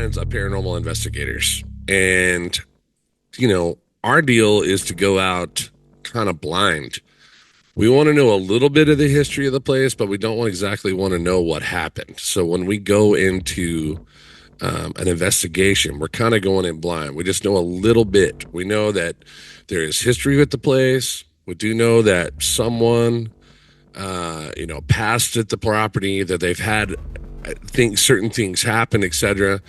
masterminds of paranormal investigators. And, you know, our deal is to go out kind of blind. We want to know a little bit of the history of the place, but we don't exactly want to know what happened. So when we go into an investigation, we're kind of going in blind. We just know a little bit. We know that there is history with the place. We do know that someone, passed at the property, that they've had certain things happen, etc.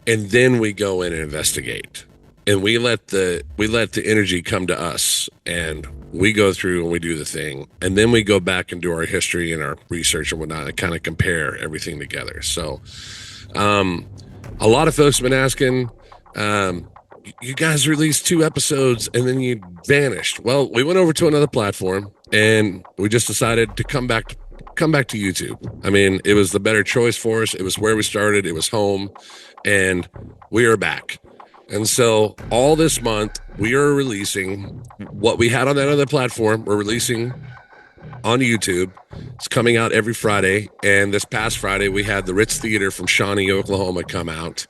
And then we go in and investigate, and we let the energy come to us, and we go through and we do the thing, and then we go back and do our history and our research and whatnot, and kind of compare everything together. So, a lot of folks have been asking, you guys released 2 episodes and then you vanished. Well, we went over to another platform and we just decided to come back to YouTube. I mean, it was the better choice for us. It was where we started. It was home, and we are back. And so all this month we are releasing what we had on that other platform. We're releasing on YouTube. It's coming out every Friday. And this past Friday, we had the RITZ Theater from Shawnee, Oklahoma come out.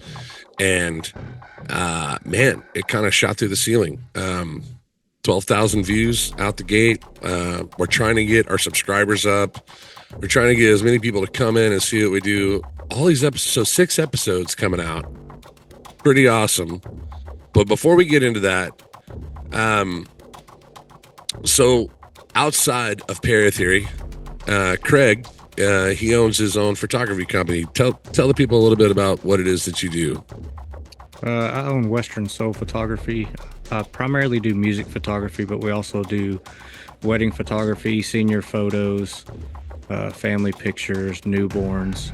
And man, it kind of shot through the ceiling. 12,000 views out the gate. We're trying to get our subscribers up. We're trying to get as many people to come in and see what we do. All these episodes, so 6 episodes coming out. Pretty awesome. But before we get into that, so outside of Paratheory, Craig, he owns his own photography company. Tell the people a little bit about what it is that you do. I own Western Soul Photography. I primarily do music photography, but we also do wedding photography, senior photos, family pictures, newborns,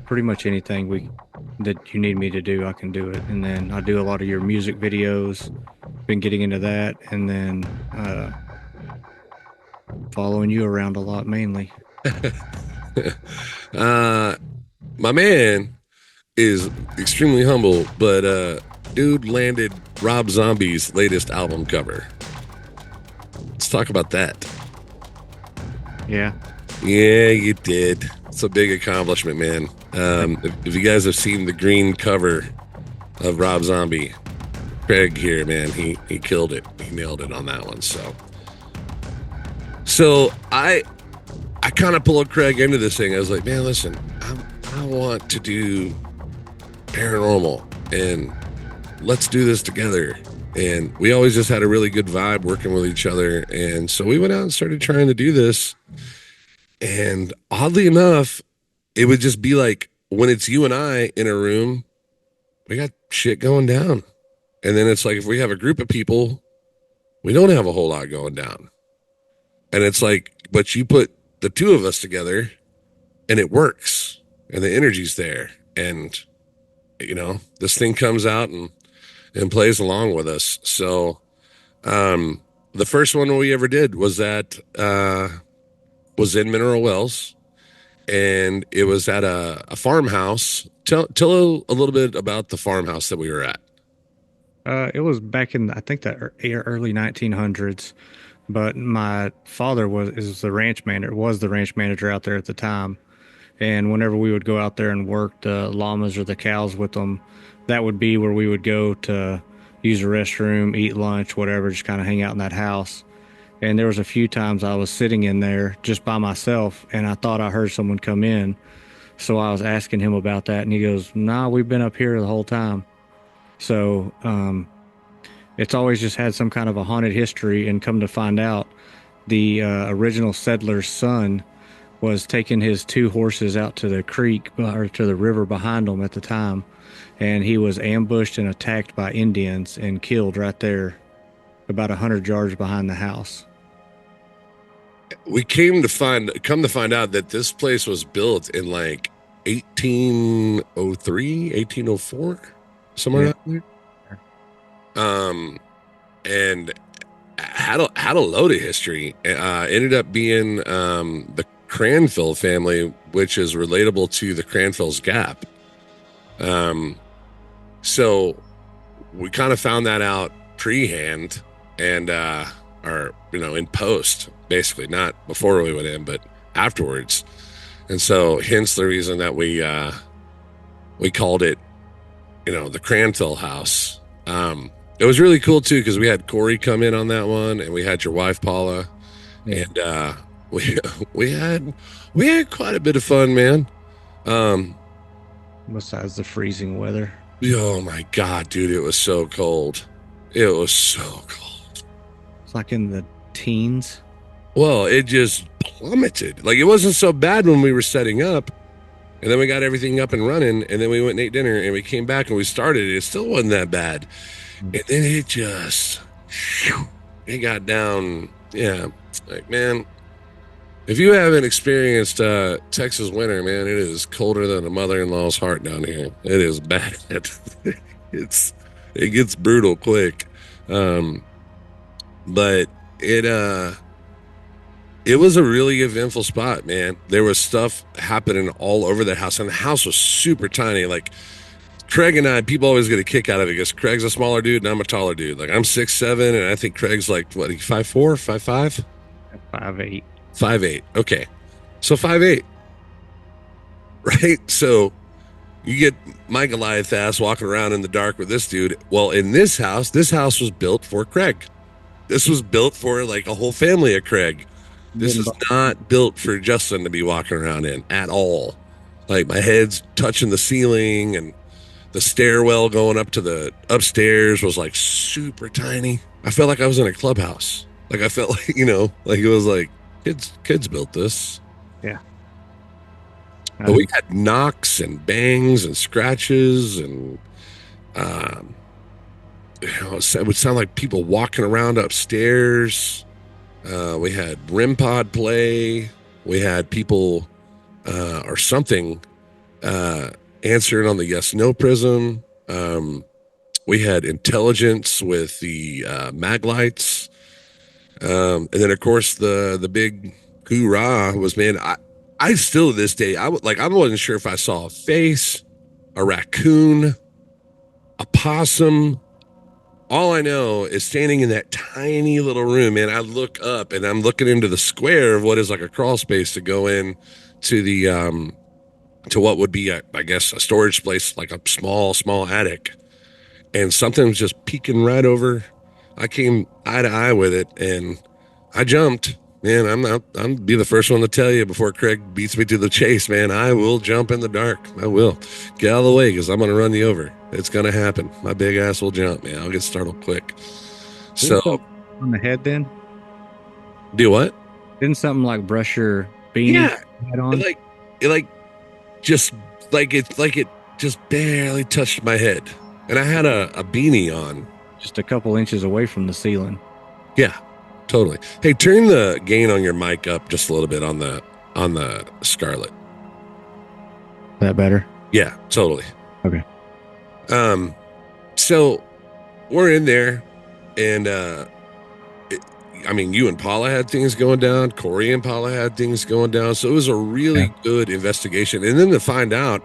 pretty much anything that you need me to do, I can do it. And then I do a lot of your music videos, been getting into that, and then following you around a lot mainly. My man is extremely humble, but dude landed Rob Zombie's latest album cover. Let's talk about that. Yeah, you did. It's a big accomplishment, man. If you guys have seen the green cover of Rob Zombie, Craig here, man, he killed it. He nailed it on that one. So I kind of pulled Craig into this thing. I was like, man, listen, I want to do paranormal, and let's do this together. And we always just had a really good vibe working with each other. And so we went out and started trying to do this. And oddly enough, it would just be like, when it's you and I in a room, we got shit going down. And then it's like, if we have a group of people, we don't have a whole lot going down. And it's like, but you put the 2 of us together and it works, and the energy's there. And, this thing comes out and plays along with us. So, the first one we ever did was was in Mineral Wells, and it was at a farmhouse. Tell a little bit about the farmhouse that we were at. It was back in, I think, the early 1900s. But my father was the ranch manager out there at the time. And whenever we would go out there and work the llamas or the cows with them, that would be where we would go to use the restroom, eat lunch, whatever, just kind of hang out in that house. And there was a few times I was sitting in there just by myself, and I thought I heard someone come in. So I was asking him about that, and he goes, "Nah, we've been up here the whole time." So it's always just had some kind of a haunted history, and come to find out, the original settler's son was taking his 2 horses out to the creek or to the river behind him at the time, and he was ambushed and attacked by Indians and killed right there, about 100 yards behind the house. We come to find out that this place was built in like 1803, 1804, somewhere around there. And had a load of history. Ended up being the Cranfield family, which is relatable to the Cranfield's Gap. So we kind of found that out pre-hand, and in post, basically, not before we went in, but afterwards. And so hence the reason that we called it the Cranfill house. It was really cool too because we had Corey come in on that one, and we had your wife Paula, Yeah. and we we had we had quite a bit of fun, man. Um, Besides the freezing weather. oh my God, dude, it was so cold. It was so cold. It's like in the teens. Well, it just plummeted. Like it wasn't so bad when we were setting up, and then we got everything up and running, and then we went and ate dinner, and we came back and we started. It still wasn't that bad, and then it just it got down. Yeah, like man, if you haven't experienced Texas winter, man, it is colder than a mother-in-law's heart down here. It is bad. It gets brutal quick, but it was a really eventful spot, man. There was stuff happening all over the house, and the house was super tiny. Like Craig and I, people always get a kick out of it because Craig's a smaller dude and I'm a taller dude. Like I'm 6'7", and I think Craig's like what, 5'4", 5'5", 5'8". 5'8". Okay, so 5'8", right? So you get my Goliath ass walking around in the dark with this dude. Well, in this house was built for Craig. This was built for like a whole family of Craig. This is not built for Justin to be walking around in at all. Like my head's touching the ceiling, and the stairwell going up to the upstairs was like super tiny. I felt like I was in a clubhouse. Like I felt like, like it was like kids built this. Yeah. But we had knocks and bangs and scratches, and it would sound like people walking around upstairs. We had REM pod play. We had people or something answering on the yes/no prism. We had intelligence with the mag lights, and then of course the big hoorah was, man. I still to this day I wasn't sure if I saw a face, a raccoon, a possum. All I know is standing in that tiny little room, and I look up and I'm looking into the square of what is like a crawl space to go in to the to what would be I guess a storage space, like a small attic, and something was just peeking right over. I came eye to eye with it, and I jumped. Man, I'm be the first one to tell you before Craig beats me to the chase, man. I will jump in the dark. I will. Get out of the way because I'm going to run you over. It's going to happen. My big ass will jump, man. I'll get startled quick. So on the head then? Do what? Didn't something like brush your beanie head on? It just barely touched my head. And I had a beanie on. Just a couple inches away from the ceiling. Yeah. Totally. Hey, turn the gain on your mic up just a little bit on the Scarlett. That better? Yeah, totally. Okay. So we're in there, and you and Paula had things going down. Corey and Paula had things going down. So it was a really good investigation. And then to find out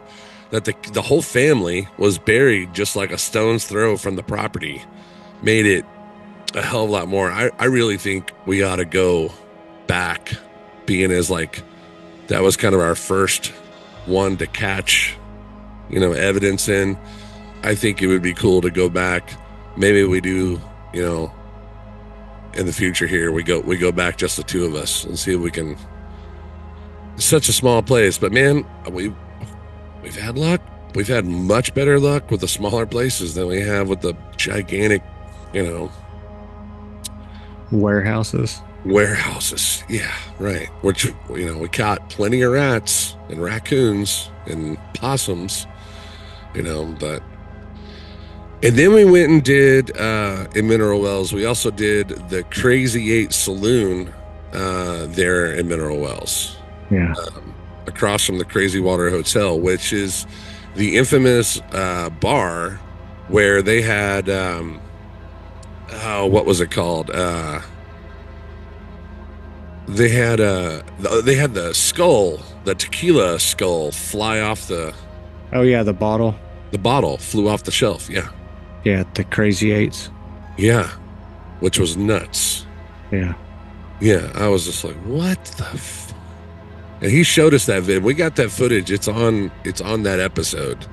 that the whole family was buried just like a stone's throw from the property made it a hell of a lot more. I really think we ought to go back, being as like that was kind of our first one to catch evidence in. I think it would be cool to go back. Maybe we do, in the future here, we go back just the two of us and see if we can. It's such a small place, but man, we've had luck. We've had much better luck with the smaller places than we have with the gigantic, warehouses. Yeah, right. Which we caught plenty of rats and raccoons and possums, but. And then we went and did in Mineral Wells. We also did the Crazy 8 Saloon there in Mineral Wells. Yeah. Across from the Crazy Water Hotel, which is the infamous bar where they had what was it called? They had the skull, the tequila skull, fly off the. Oh yeah, the bottle. The bottle flew off the shelf. Yeah. Yeah, the Crazy Eights. Yeah, which was nuts. Yeah. Yeah, I was just like, what the and he showed us that vid. We got that footage. It's on that episode.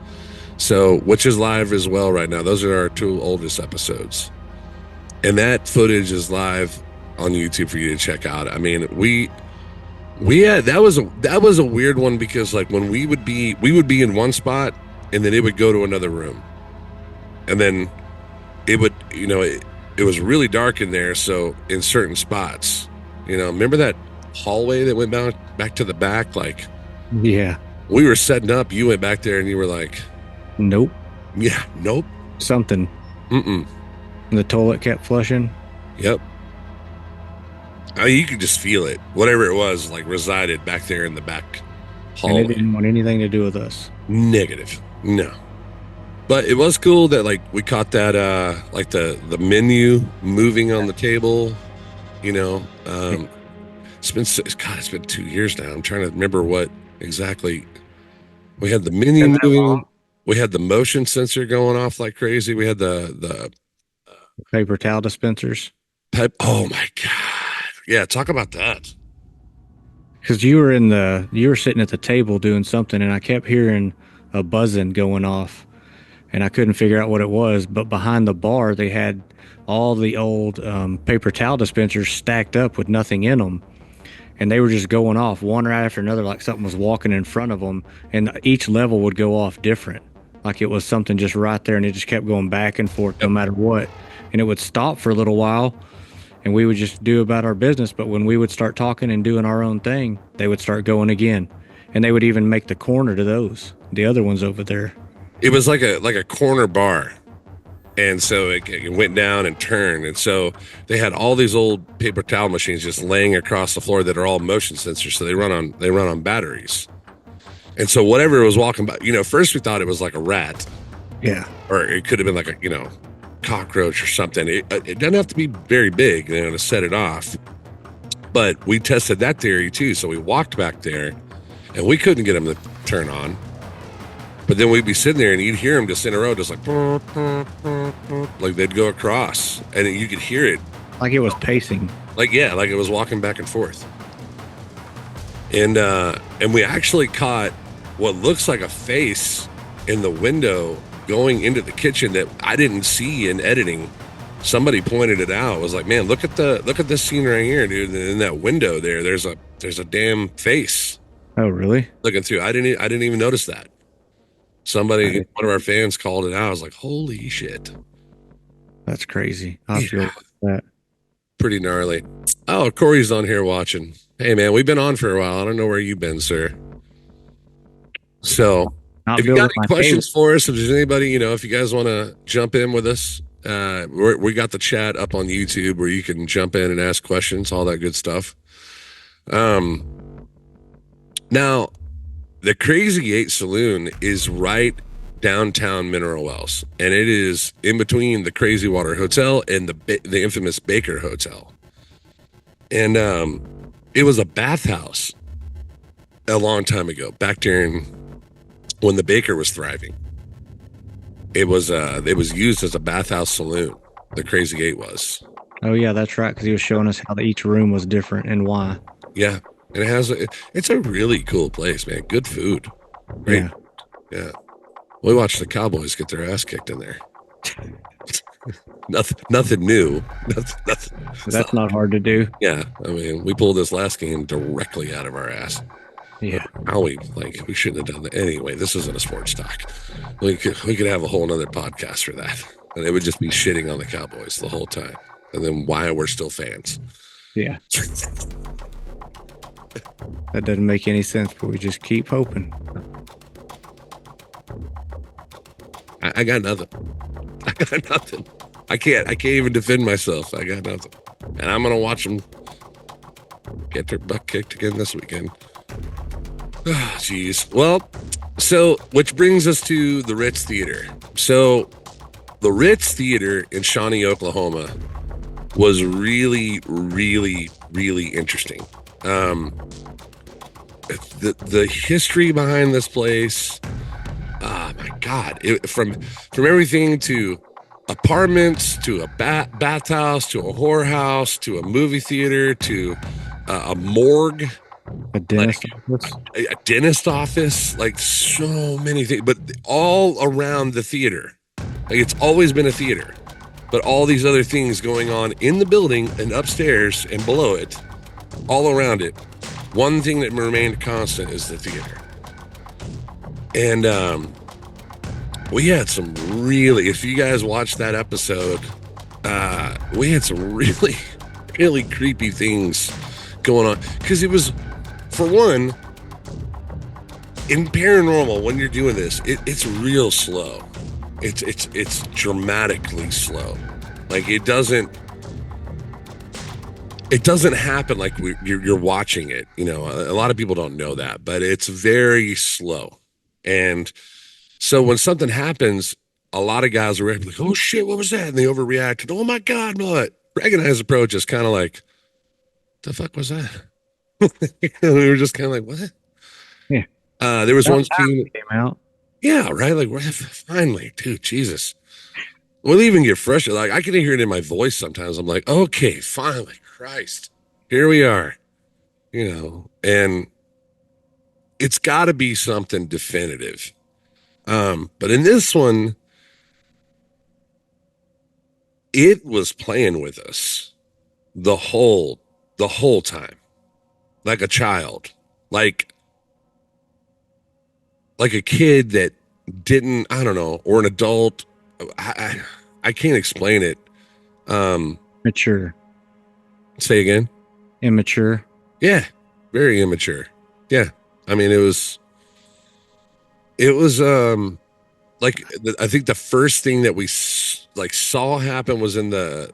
So, which is live as well right now. Those are our two oldest episodes. And that footage is live on YouTube for you to check out. I mean, we had that was a weird one because like when we would be in one spot and then it would go to another room. And then it would, it was really dark in there, so in certain spots, remember that hallway that went back to the back? Like, Yeah. we were setting up, you went back there and you were like, Nope. yeah, nope. Something. Mm-mm. The toilet kept flushing. Yep. I mean, you could just feel it. Whatever it was, like, resided back there in the back hallway. And it didn't want anything to do with us. Negative. No. But it was cool that, like, we caught that, like, the menu moving on the table, It's been 2 years now. I'm trying to remember what exactly. We had the menu moving. We had the motion sensor going off like crazy. We had the Paper towel dispensers. Oh my God. Yeah, talk about that. Because you were sitting at the table doing something, and I kept hearing a buzzing going off, and I couldn't figure out what it was. But behind the bar, they had all the old paper towel dispensers stacked up with nothing in them, and they were just going off one right after another, like something was walking in front of them, and each level would go off different, like it was something just right there, and it just kept going back and forth no matter what, and it would stop for a little while. And we would just do about our business. But when we would start talking and doing our own thing, they would start going again. And they would even make the corner to those, the other ones over there. It was like a corner bar. And so it went down and turned. And so they had all these old paper towel machines just laying across the floor that are all motion sensors. So they run on batteries. And so whatever was walking by, first we thought it was like a rat. Yeah. Or it could have been like a, cockroach or something. It doesn't have to be very big, to set it off. But we tested that theory too. So we walked back there and we couldn't get them to turn on. But then we'd be sitting there and you'd hear them just in a row, just like they'd go across and you could hear it. Like it was pacing. Like it was walking back and forth. And we actually caught what looks like a face in the window going into the kitchen that I didn't see in editing. Somebody pointed it out. It was like, man, look at this scene right here, dude. In that window there's a damn face. Oh, really? Looking through. I didn't even notice that. Somebody, one of our fans called it out. I was like, holy shit. That's crazy. I feel that. Pretty gnarly. Oh, Corey's on here watching. Hey man, we've been on for a while. I don't know where you've been, sir. So if you got any questions for us, if there's anybody, if you guys want to jump in with us, we got the chat up on YouTube where you can jump in and ask questions, all that good stuff. Now, the Crazy 8 Saloon is right downtown Mineral Wells, and it is in between the Crazy Water Hotel and the infamous Baker Hotel. And it was a bathhouse a long time ago, back during when the Baker was thriving. It was used as a bathhouse saloon. The Crazy 8 was. Oh yeah, that's right. Because he was showing us how each room was different and why. Yeah, and it's a really cool place, man. Good food. Great. Yeah. We watched the Cowboys get their ass kicked in there. Nothing new. Nothing. That's not hard to do. Yeah, I mean, we pulled this last game directly out of our ass. Yeah. We shouldn't have done that. Anyway, this isn't a sports talk. We could have a whole nother podcast for that. And it would just be shitting on the Cowboys the whole time. And then why we're still fans. Yeah. That doesn't make any sense, but we just keep hoping. I got nothing. I can't even defend myself. I got nothing. And I'm gonna watch them get their butt kicked again this weekend. Oh, geez. Well, so which brings us to the RITZ Theater. So the RITZ Theater in Shawnee, Oklahoma was really, really, really interesting. The history behind this place, oh my God, from everything to apartments to a bathhouse to a whorehouse to a movie theater to a morgue A dentist like office. a dentist office, like so many things, but all around the theater. Like it's always been a theater, but all these other things going on in the building and upstairs and below it, all around it. One thing that remained constant is the theater. And we had some really, if you guys watched that episode, we had some really, really creepy things going on. Because it was, for one, in paranormal, when you're doing this, it's real slow. It's dramatically slow. Like it doesn't happen like you're watching it. You know, a lot of people don't know that, but it's very slow. And so when something happens, a lot of guys are like, "Oh shit, what was that?" And they overreact. And, "Oh my god, what?" Greg and I's approach is kind of like, "The fuck was that?" We were just kind of like, "What?" Yeah. There was About one time scene. it came out. Yeah, right. Like, finally, dude, Jesus. We'll even get frustrated. Like, I can hear it in my voice sometimes. I'm like, okay, finally, Christ, here we are. You know, and it's got to be something definitive. But in this one, it was playing with us the whole time, like a child, like like a kid that didn't, I don't know, or an adult. I can't explain it. Um, Mature. Say again. Immature. Yeah, very immature. Yeah, I mean it was like I think the first thing that we like saw happen was in the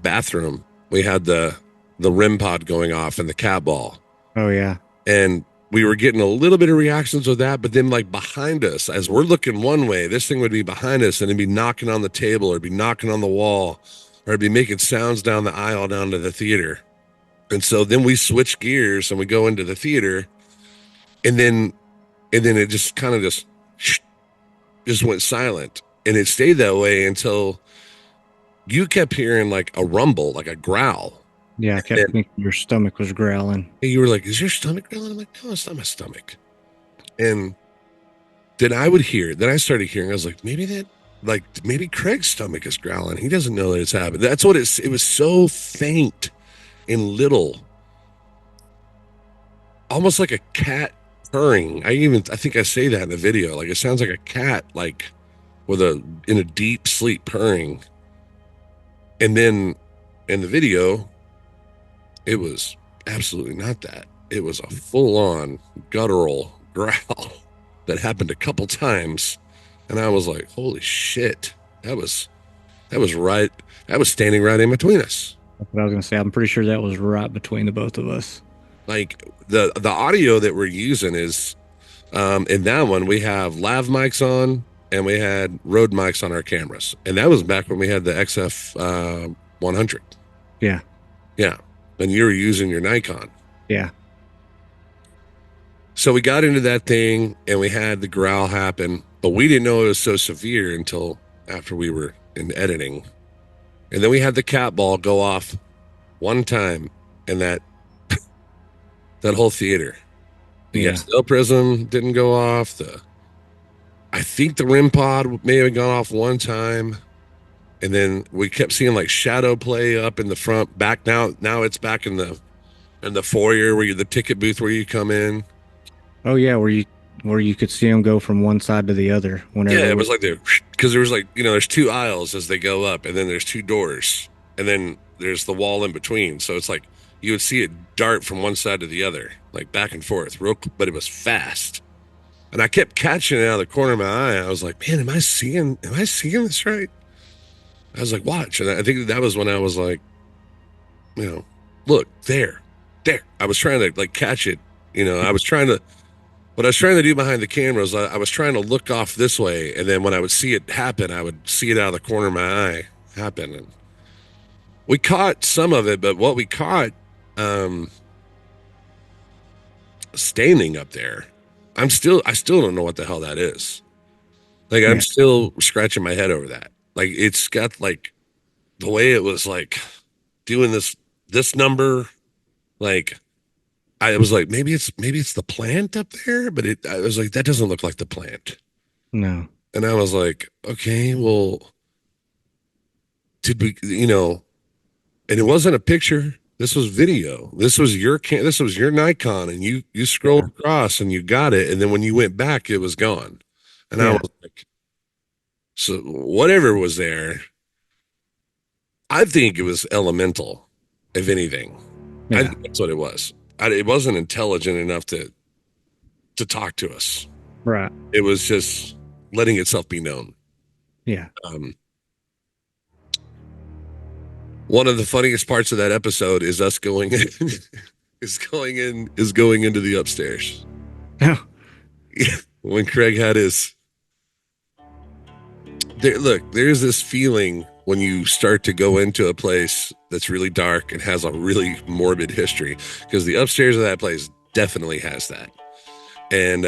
bathroom. We had the REM pod going off and the cat ball, Oh yeah. and we were getting a little bit of reactions with that. But then like behind us, as we're looking one way, this thing would be behind us and it'd be knocking on the table or it'd be knocking on the wall or it'd be making sounds down the aisle down to the theater. And so then we switch gears and we go into the theater, and then it just kind of just went silent, and it stayed that way until you kept hearing like a rumble, like a growl. Yeah, I kept And thinking your stomach was growling. you were like, "Is your stomach growling?" I'm like, "No, it's not my stomach." And then I would hear. Then I started hearing. I was like, maybe Craig's stomach is growling. He doesn't know that it's happened. That's what it's. It was so faint and little, almost like a cat purring. I think I say that in the video. Like it sounds like a cat, like with in a deep sleep purring. And then in the video, it was absolutely not that. It was a full on guttural growl that happened a couple times. And I was like, holy shit. That was right. That was standing right in between us. That's what I was gonna say. I'm pretty sure that was right between the both of us. Like the audio that we're using is in that one we have lav mics on and we had Rode mics on our cameras. And that was back when we had the XF 100. Yeah. Yeah. And you were using your Nikon. Yeah. So we got into that thing and we had the growl happen, but we didn't know it was so severe until after we were in editing. And then we had the cat ball go off one time and that whole theater. The Yeah. Estelle prism didn't go off. I think the REM pod may have gone off one time. And then we kept seeing like shadow play up in the front back. Now it's back in the foyer where the ticket booth where you come in. Oh yeah, where you could see them go from one side to the other whenever. Yeah, it was like because there was like, there's two aisles as they go up, and then there's two doors, and then there's the wall in between. So it's like you would see it dart from one side to the other, like back and forth, but it was fast. And I kept catching it out of the corner of my eye. I was like, man, am I seeing this right? I was like, watch. And I think that was when I was like, look, there. I was trying to like catch it. What I was trying to do behind the camera was I was trying to look off this way. And then when I would see it happen, I would see it out of the corner of my eye happen. And we caught some of it, but what we caught, standing up there, I still don't know what the hell that is. Like, I'm still scratching my head over that. Like, it's got like the way it was like doing this number, like I was like, maybe it's the plant up there, but I was like, that doesn't look like the plant. No. And I was like, okay, well, did we, and it wasn't a picture. This was video. This was your Nikon, and you scrolled Yeah. across and you got it. And then when you went back, it was gone. And I Yeah. was like, so whatever was there, I think it was elemental, if anything. I Yeah. think that's what it was. It wasn't intelligent enough to talk to us. Right. It was just letting itself be known. Yeah. Um, One of the funniest parts of that episode is us going in, is going into the upstairs. Oh, When Craig had his there's this feeling when you start to go into a place that's really dark and has a really morbid history, because the upstairs of that place definitely has that. And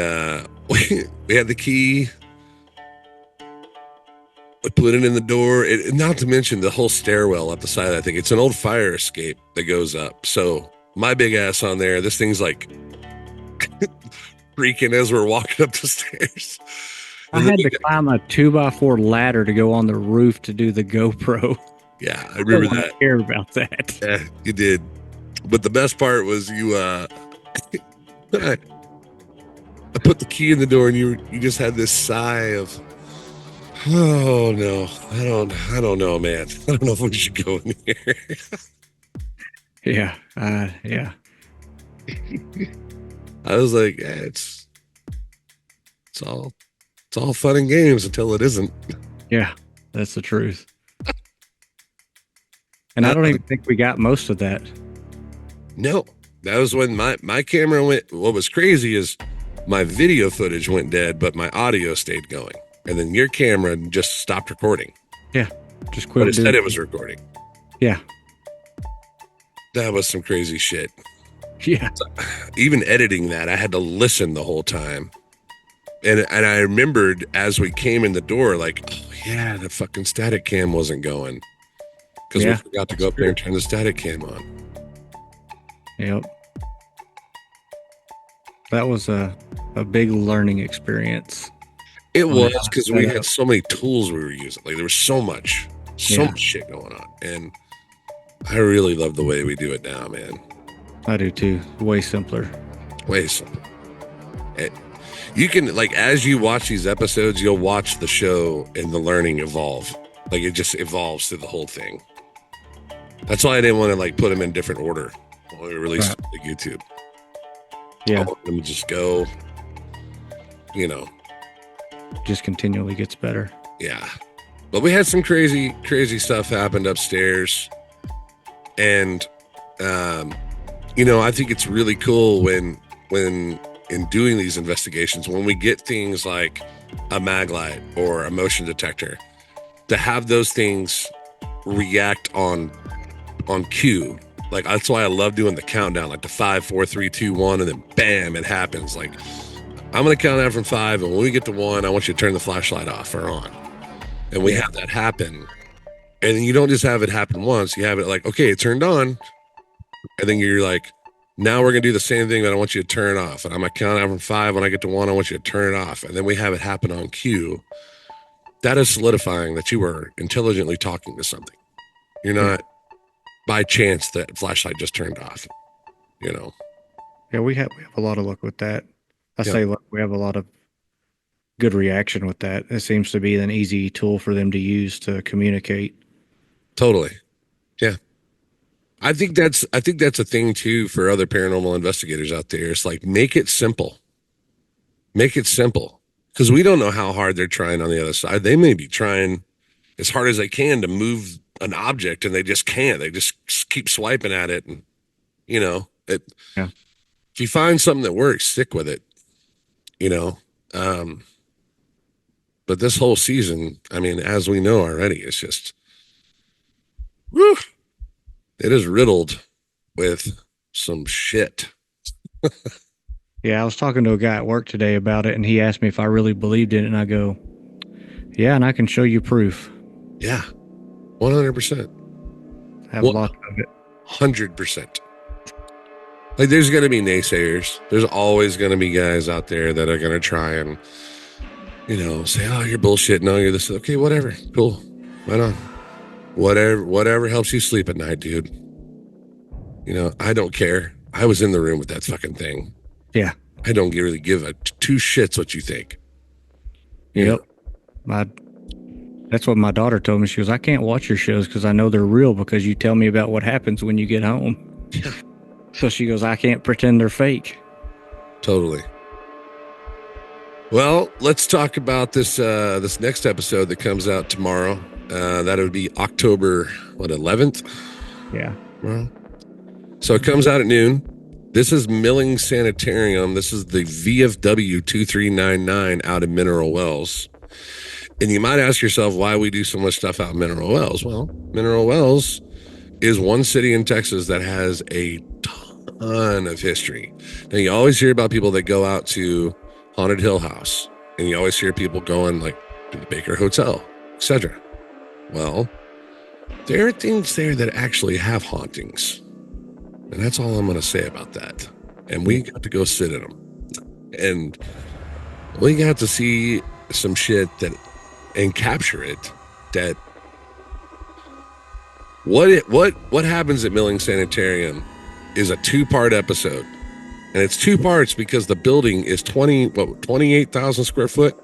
we had the key. I put it in the door. Not to mention the whole stairwell up the side of that thing. It's an old fire escape that goes up. So my big ass on there, this thing's like freaking as we're walking up the stairs. I had to climb a 2x4 ladder to go on the roof to do the GoPro. Yeah, I remember I that. don't care about that. Yeah, you did. But the best part was I put the key in the door and you just had this sigh of, oh no, I don't know, man. I don't know if we should go in here. Yeah. Yeah. I was like, it's all fun and games until it isn't. Yeah. That's the truth. And I don't even think we got most of that. No, that was when my camera went. What was crazy is my video footage went dead, but my audio stayed going. And then your camera just stopped recording. Yeah. Just quit. But it said it was recording. Yeah. That was some crazy shit. Yeah. Even editing that, I had to listen the whole time. And I remembered as we came in the door, like, oh yeah, the fucking static cam wasn't going. Because we forgot to go up there and turn the static cam on. Yep. That was a big learning experience. It was, because we had so many tools we were using. Like there was so much Yeah. shit going on. And I really love the way we do it now, man. I do too. Way simpler. Way simpler. You can, like, as you watch these episodes, you'll watch the show and the learning evolve. Like it just evolves through the whole thing. That's why I didn't want to like put them in different order when we released the YouTube. Yeah. I want them to just go, Just continually gets better. Yeah. But we had some crazy stuff happened upstairs. And, I think it's really cool when in doing these investigations, when we get things like a mag light or a motion detector, to have those things react on cue. Like that's why I love doing the countdown, like the 5, 4, 3, 2, 1, and then bam, it happens. Like I'm gonna count down from 5, and when we get to 1, I want you to turn the flashlight off or on. And we have that happen. And you don't just have it happen once, you have it like, okay, it turned on. And then you're like, now we're gonna do the same thing, but I want you to turn it off. And I'm gonna count down from 5. When I get to 1, I want you to turn it off. And then we have it happen on cue. That is solidifying that you were intelligently talking to something. You're not by chance that flashlight just turned off. Yeah, we have a lot of luck with that. Say luck, we have a lot of good reaction with that. It seems to be an easy tool for them to use to communicate. Totally. Yeah. I think that's a thing too for other paranormal investigators out there. It's like, make it simple. Make it simple. Because we don't know how hard they're trying on the other side. They may be trying as hard as they can to move an object, and they just can't. They just keep swiping at it. And, if you find something that works, stick with it, But this whole season, I mean, as we know already, it's just, whew, it is riddled with some shit. Yeah, I was talking to a guy at work today about it, and he asked me if I really believed in it, and I go, yeah, and I can show you proof. Yeah, 100%. I have a lot of it. 100%. Like, there's going to be naysayers. There's always going to be guys out there that are going to try and, say, oh, you're bullshit. No, you're this. Okay, whatever. Cool. Right on. Whatever helps you sleep at night, dude. I don't care. I was in the room with that fucking thing. Yeah. I don't really give a two shits what you think. Yep. That's what my daughter told me. She goes, I can't watch your shows because I know they're real because you tell me about what happens when you get home. Yeah. So she goes, I can't pretend they're fake. Totally. Well, let's talk about this next episode that comes out tomorrow. That would be October 11th. Yeah. Well, so it comes out at noon. This is Milling Sanitarium. This is the VFW 2399 out of Mineral Wells. And you might ask yourself why we do so much stuff out in Mineral Wells. Well, Mineral Wells is one city in Texas that has a ton of history. Now, you always hear about people that go out to Haunted Hill House, and you always hear people going like to the Baker Hotel, etc. Well, there are things there that actually have hauntings. And that's all I'm going to say about that. And we got to go sit in them. And we got to see some shit and capture it. That what happens at Milling Sanitarium is a 2-part episode. And it's 2 parts because the building is 28,000 square foot.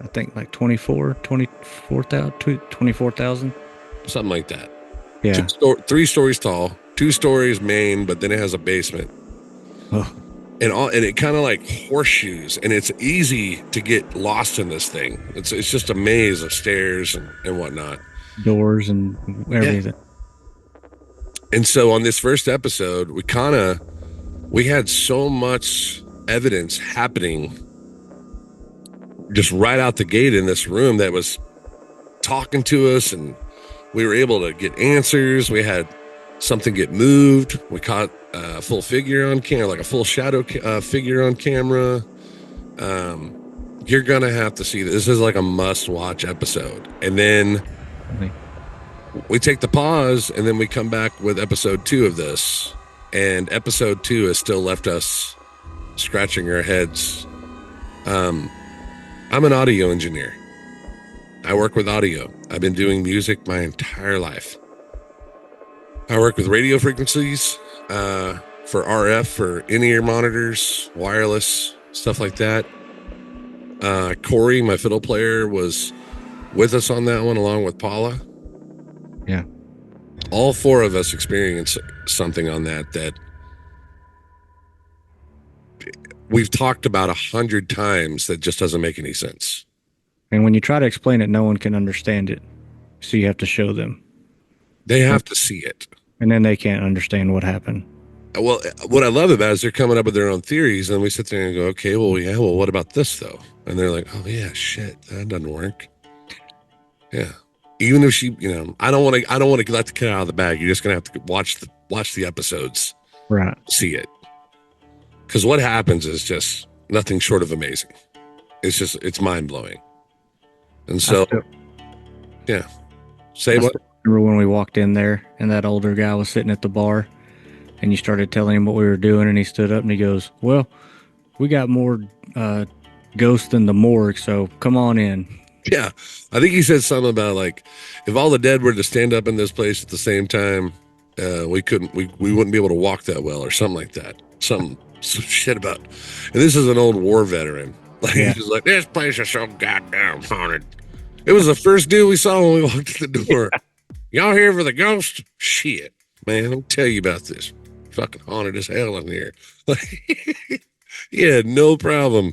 I think like 24,000. Something like that. Yeah. 3 stories tall, 2 stories main, but then it has a basement. Oh. And it kind of like horseshoes, and it's easy to get lost in this thing. It's just a maze of stairs and whatnot. Doors and everything. Yeah. And so on this first episode, we had so much evidence happening just right out the gate in this room that was talking to us, and we were able to get answers. We had something get moved. We caught a full figure on camera, like a full shadow figure on camera. You're going to have to see this. This is like a must-watch episode. And then we take the pause, and then we come back with episode 2 of this. And episode 2 has still left us scratching our heads. I'm an audio engineer. I work with audio. I've been doing music my entire life. I work with radio frequencies for RF, for in-ear monitors, wireless, stuff like that. Corey, my fiddle player, was with us on that one along with Paula. Yeah. All 4 of us experienced something on that we've talked about 100 times that just doesn't make any sense. And when you try to explain it, no one can understand it. So you have to show them. They have to see it. And then they can't understand what happened. Well, what I love about it is they're coming up with their own theories, and we sit there and go, okay, well, what about this though? And they're like, oh yeah, shit, that doesn't work. Yeah. Even if she, I don't want to let the cat out of the bag. You're just going to have to watch the episodes. Right. See it. Because what happens is just nothing short of amazing. It's mind blowing. And so, yeah. Say what? Remember when we walked in there and that older guy was sitting at the bar and you started telling him what we were doing, and he stood up and he goes, well, we got more ghosts than the morgue, so come on in. Yeah. I think he said something about like, if all the dead were to stand up in this place at the same time, we wouldn't be able to walk that well, or something like that. Some shit about, and this is an old war veteran. Like, yeah. He's just like, this place is so goddamn haunted. It was the first dude we saw when we walked in the door. Y'all here for the ghost? Shit, man, I'll tell you about this. Fucking haunted as hell in here. Yeah, no problem.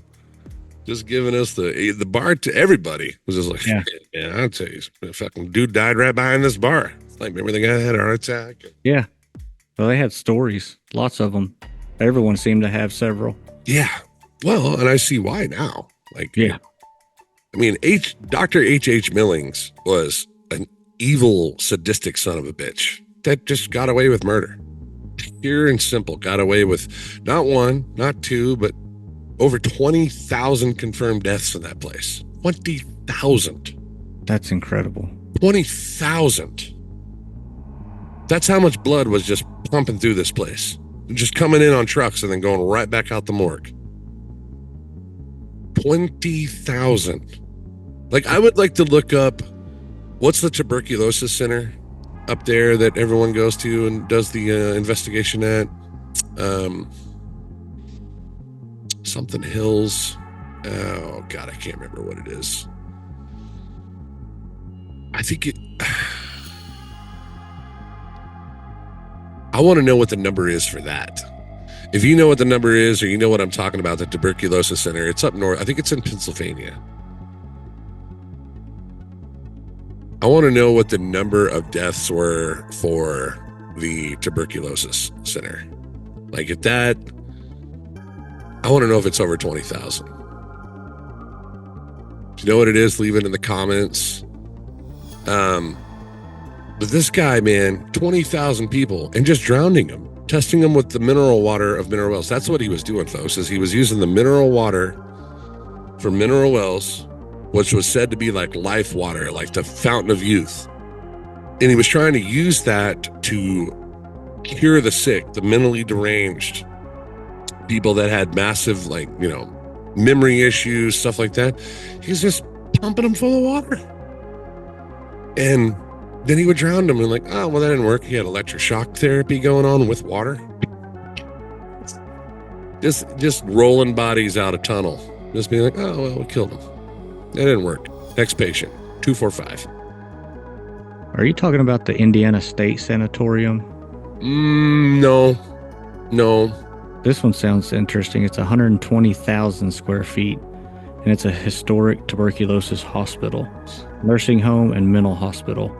Just giving us the bar to everybody. Was just like, yeah, man, I'll tell you, fucking dude died right behind this bar. Like, remember the guy had a heart attack? Yeah. Well, they had stories, lots of them. Everyone seemed to have several. Yeah. Well, and I see why now. Like, yeah. I mean, Dr. H.H. Millings was an evil, sadistic son of a bitch that just got away with murder. Pure and simple. Got away with not 1, not 2, but over 20,000 confirmed deaths in that place. 20,000. That's incredible. 20,000. That's how much blood was just pumping through this place. just coming in on trucks and then going right back out the morgue. 20,000. Like, I would like to look up, what's the tuberculosis center up there that everyone goes to and does the investigation at? Something Hills. Oh God, I can't remember what it is. I think it. I want to know what the number is for that. If you know what the number is, or you know what I'm talking about, the tuberculosis center, it's up north. I think it's in Pennsylvania. I want to know what the number of deaths were for the tuberculosis center. Like, if that, I want to know if it's over 20,000. If you know what it is, leave it in the comments. But this guy, man, 20,000 people and just drowning them, testing them with the mineral water of mineral wells. That's what he was doing, folks, is he was using the mineral water from mineral wells, which was said to be like life water, like the fountain of youth. And he was trying to use that to cure the sick, the mentally deranged, people that had massive, like, you know, memory issues, stuff like that. He's just pumping them full of water. And then he would drown them and like, oh, well, that didn't work. He had electroshock therapy going on with water. Just rolling bodies out a tunnel. Just being like, oh, well, we killed him. That didn't work. Next patient, 245. Are you talking about the Indiana State Sanatorium? No. This one sounds interesting. It's 120,000 square feet, and it's a historic tuberculosis hospital, nursing home, and mental hospital.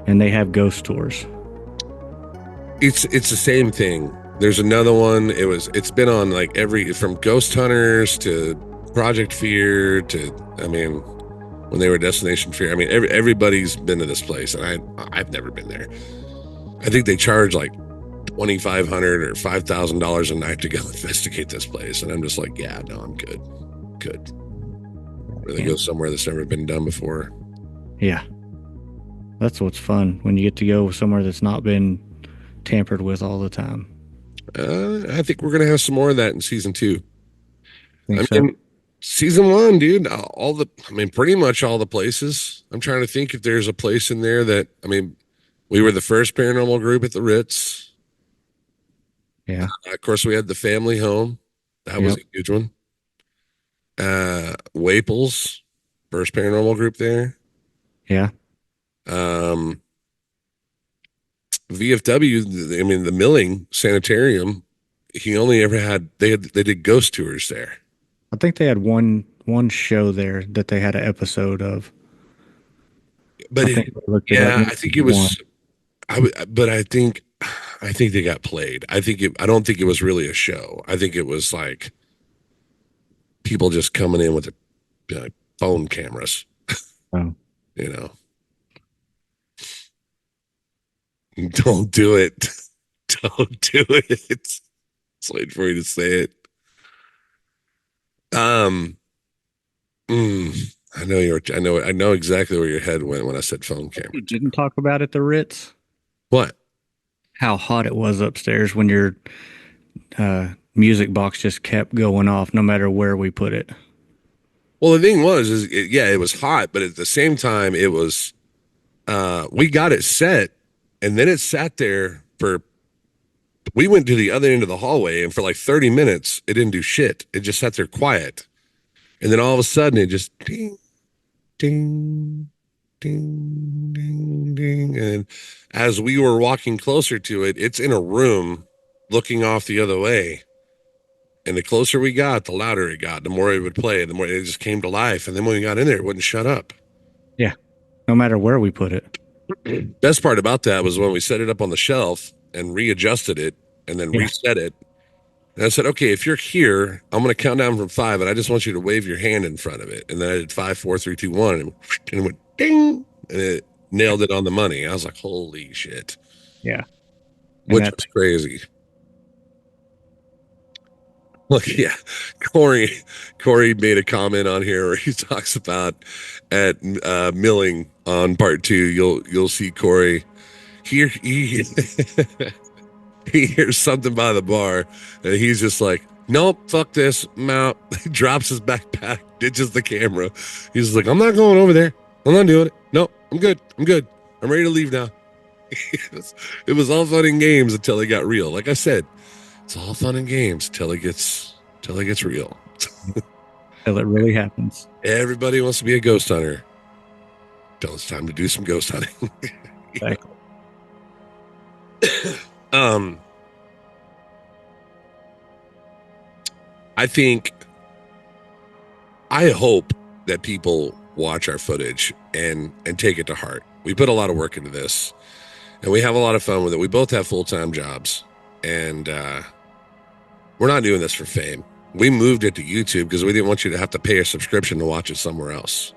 And they have ghost tours. It's the same thing. There's another one. It's been on like from Ghost Hunters to Project Fear to, I mean, when they were Destination Fear. I mean, everybody's been to this place, and I've never been there. I think they charge like $2,500 or $5,000 a night to go investigate this place, and I'm just like, yeah, no, I'm good. Really go somewhere that's never been done before. Yeah, that's what's fun, when you get to go somewhere that's not been tampered with all the time. I think we're gonna have some more of that in season 2. Think I mean, season 1, dude, pretty much all the places. I'm trying to think if there's a place in there that, I mean, we were the first paranormal group at the Ritz. Yeah. Of course, we had the family home. That was a huge one. Waples, first paranormal group there. Yeah. VFW, I mean, the Milling Sanitarium, he only ever had, they did ghost tours there. I think they had one show there that they had an episode of. But I think it was, but I think they got played. I don't think it was really a show. I think it was like people just coming in with phone cameras. Oh. You know, don't do it. Don't do it. It's waiting for you to say it. I know exactly where your head went when I said phone camera. You didn't talk about at the Ritz? What? How hot it was upstairs when your music box just kept going off no matter where we put it. Well, the thing was, it was hot, but at the same time, it was, we got it set, and then it sat there we went to the other end of the hallway, and for like 30 minutes, it didn't do shit. It just sat there quiet. And then all of a sudden, it just ding, ding, ding, ding, ding. And as we were walking closer to it, it's in a room looking off the other way. And the closer we got, the louder it got, the more it would play, the more it just came to life. And then when we got in there, it wouldn't shut up. Yeah. No matter where we put it. Best part about that was when we set it up on the shelf and readjusted it and then reset it. And I said, okay, if you're here, I'm going to count down from 5, and I just want you to wave your hand in front of it. And then I did 5, 4, 3, 2, 1, and it went ding, and it nailed it on the money. I was like, holy shit. Yeah. Which was crazy. Look, yeah, Corey made a comment on here where he talks about at Milling on part 2. You'll see Corey. He he hears something by the bar, and he's just like, nope, fuck this, I'm out. He drops his backpack, ditches the camera. He's like, I'm not going over there. I'm not doing it. No, I'm good. I'm ready to leave now. It was all fun and games until it got real. Like I said, it's all fun and games till it gets real. Till it really happens. Everybody wants to be a ghost hunter. Till it's time to do some ghost hunting. Exactly. I hope that people watch our footage and take it to heart. We put a lot of work into this, and we have a lot of fun with it. We both have full-time jobs, and we're not doing this for fame. We moved it to YouTube because we didn't want you to have to pay a subscription to watch it somewhere else.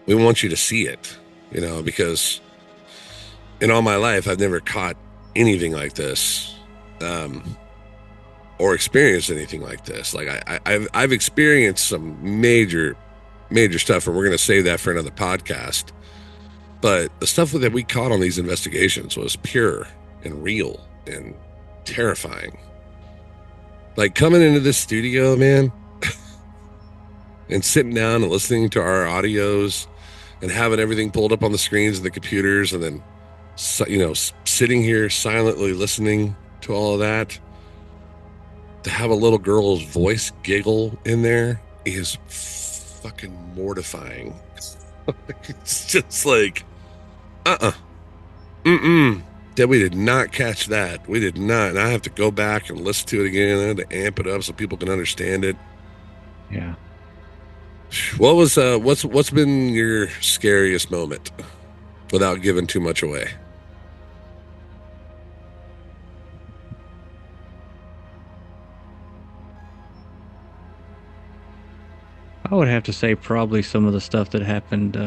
We want you to see it, because in all my life, I've never caught anything like this, or experienced anything like this. Like I've experienced some major stuff, and we're going to save that for another podcast. But the stuff that we caught on these investigations was pure and real and terrifying. Like coming into this studio, man, and sitting down and listening to our audios and having everything pulled up on the screens and the computers, and then, sitting here silently listening to all of that, to have a little girl's voice giggle in there is fucking mortifying. It's just like, that we did not catch that. We did not. And I have to go back and listen to it again to amp it up so people can understand it. Yeah. What was what's been your scariest moment, without giving too much away? I would have to say probably some of the stuff that happened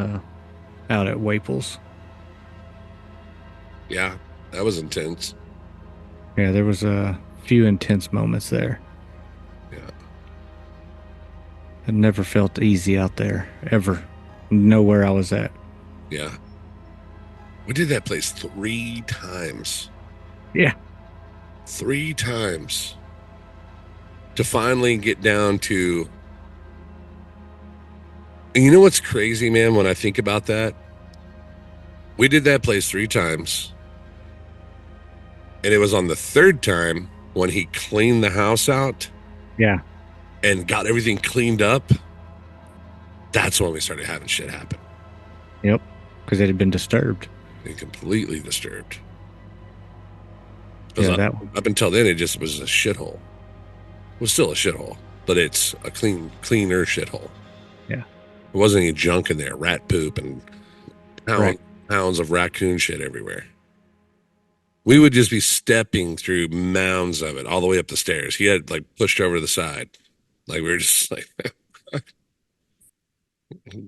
out at Waples. Yeah, that was intense. Yeah, there was a few intense moments there. Yeah. It never felt easy out there, ever. Know where I was at. Yeah. We did that place 3 times. Yeah. 3 times. To finally get down to... And you know what's crazy, man, when I think about that? We did that place 3 times. And it was on the 3rd time when he cleaned the house out. Yeah. And got everything cleaned up. That's when we started having shit happen. Yep. Because it had been disturbed. And completely disturbed. Yeah, up until then, it just was a shithole. It was still a shithole, but it's a cleaner shithole. Yeah. There wasn't any junk in there, rat poop and pounds of raccoon shit everywhere. We would just be stepping through mounds of it all the way up the stairs. He had pushed over to the side. Like we were just like,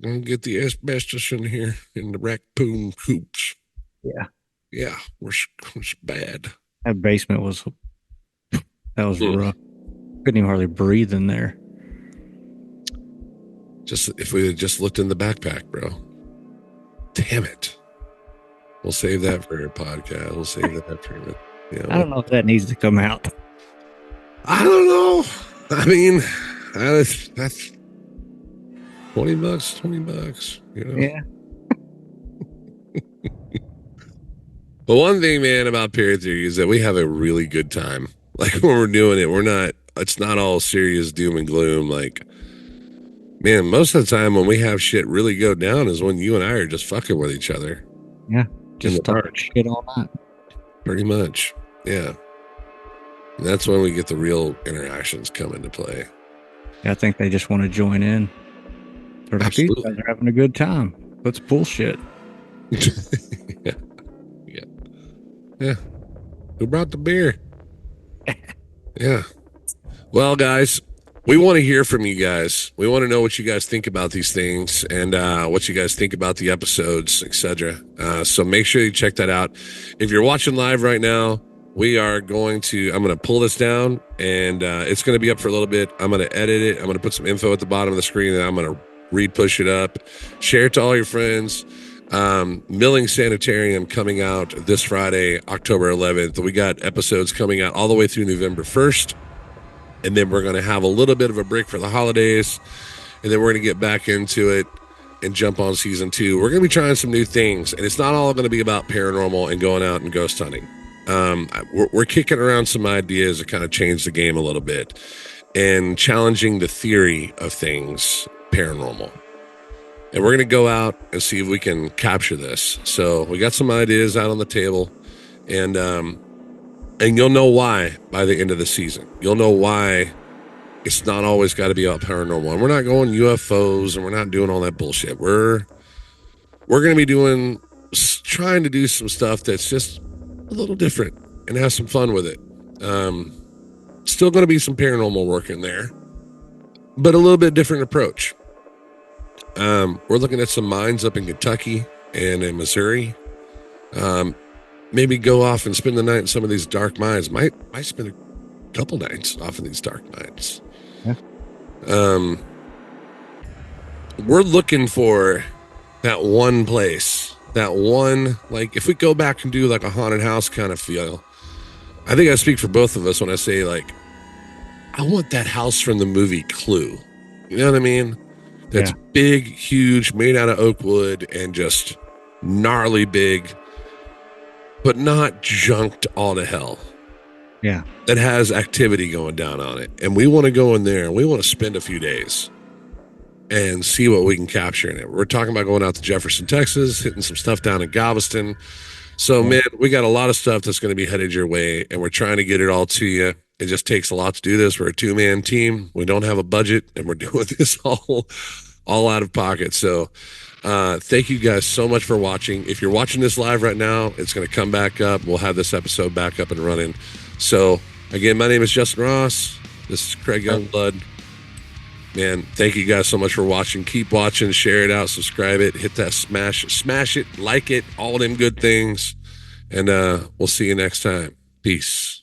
gonna get the asbestos in here in the raccoon coops. Yeah. Yeah, we're bad. That basement was rough. Couldn't even hardly breathe in there. Just if we had just looked in the backpack, bro. Damn it. We'll save that for a podcast. We'll save that for it. I don't know if that needs to come out. I don't know. I mean, that's $20, Yeah. But one thing, man, about Period Theory is that we have a really good time. Like when we're doing it, it's not all serious doom and gloom. Like, man, most of the time when we have shit really go down is when you and I are just fucking with each other. Yeah. Just talking shit all night. Pretty much. Yeah. And that's when we get the real interactions come into play. I think they just want to join in. They're like, these guys are having a good time. Let's bullshit. Yeah. Yeah. Who brought the beer? Yeah. Well, guys, we want to hear from you guys. We want to know what you guys think about these things and what you guys think about the episodes, etc. So make sure you check that out. If you're watching live right now, I'm going to pull this down and it's going to be up for a little bit. I'm going to edit it. I'm going to put some info at the bottom of the screen and I'm going to re-push it up. Share it to all your friends. Milling Sanitarium coming out this Friday, October 11th. We got episodes coming out all the way through November 1st. And then we're going to have a little bit of a break for the holidays. And then we're going to get back into it and jump on season 2. We're going to be trying some new things. And it's not all going to be about paranormal and going out and ghost hunting. We're kicking around some ideas to kind of change the game a little bit and challenging the theory of things paranormal. And we're going to go out and see if we can capture this. So we got some ideas out on the table, and you'll know why by the end of the season. You'll know why it's not always got to be about paranormal. And we're not going UFOs, and we're not doing all that bullshit. We're going to be trying to do some stuff that's just a little different and have some fun with it. Still going to be some paranormal work in there, but a little bit different approach. We're looking at some mines up in Kentucky and in Missouri. Maybe go off and spend the night in some of these dark mines. Might spend a couple nights off in these dark mines. Yeah. We're looking for that one place, that one, like if we go back and do like a haunted house kind of feel. I think I speak for both of us when I say, like, I want that house from the movie Clue. You know what I mean? That's big, huge, made out of oak wood and just gnarly big, but not junked all to hell. Yeah. That has activity going down on it. And we want to go in there and we want to spend a few days and see what we can capture in it. We're talking about going out to Jefferson, Texas, hitting some stuff down in Galveston. So, man, we got a lot of stuff that's going to be headed your way, and we're trying to get it all to you. It just takes a lot to do this. We're a 2-man team. We don't have a budget, and we're doing this all out of pocket. So thank you guys so much for watching. If you're watching this live right now, it's going to come back up. We'll have this episode back up and running. So, again, my name is Justin Ross. This is Craig Youngblood. Man, thank you guys so much for watching. Keep watching, share it out, subscribe it, hit that smash it, like it, all them good things. And we'll see you next time. Peace.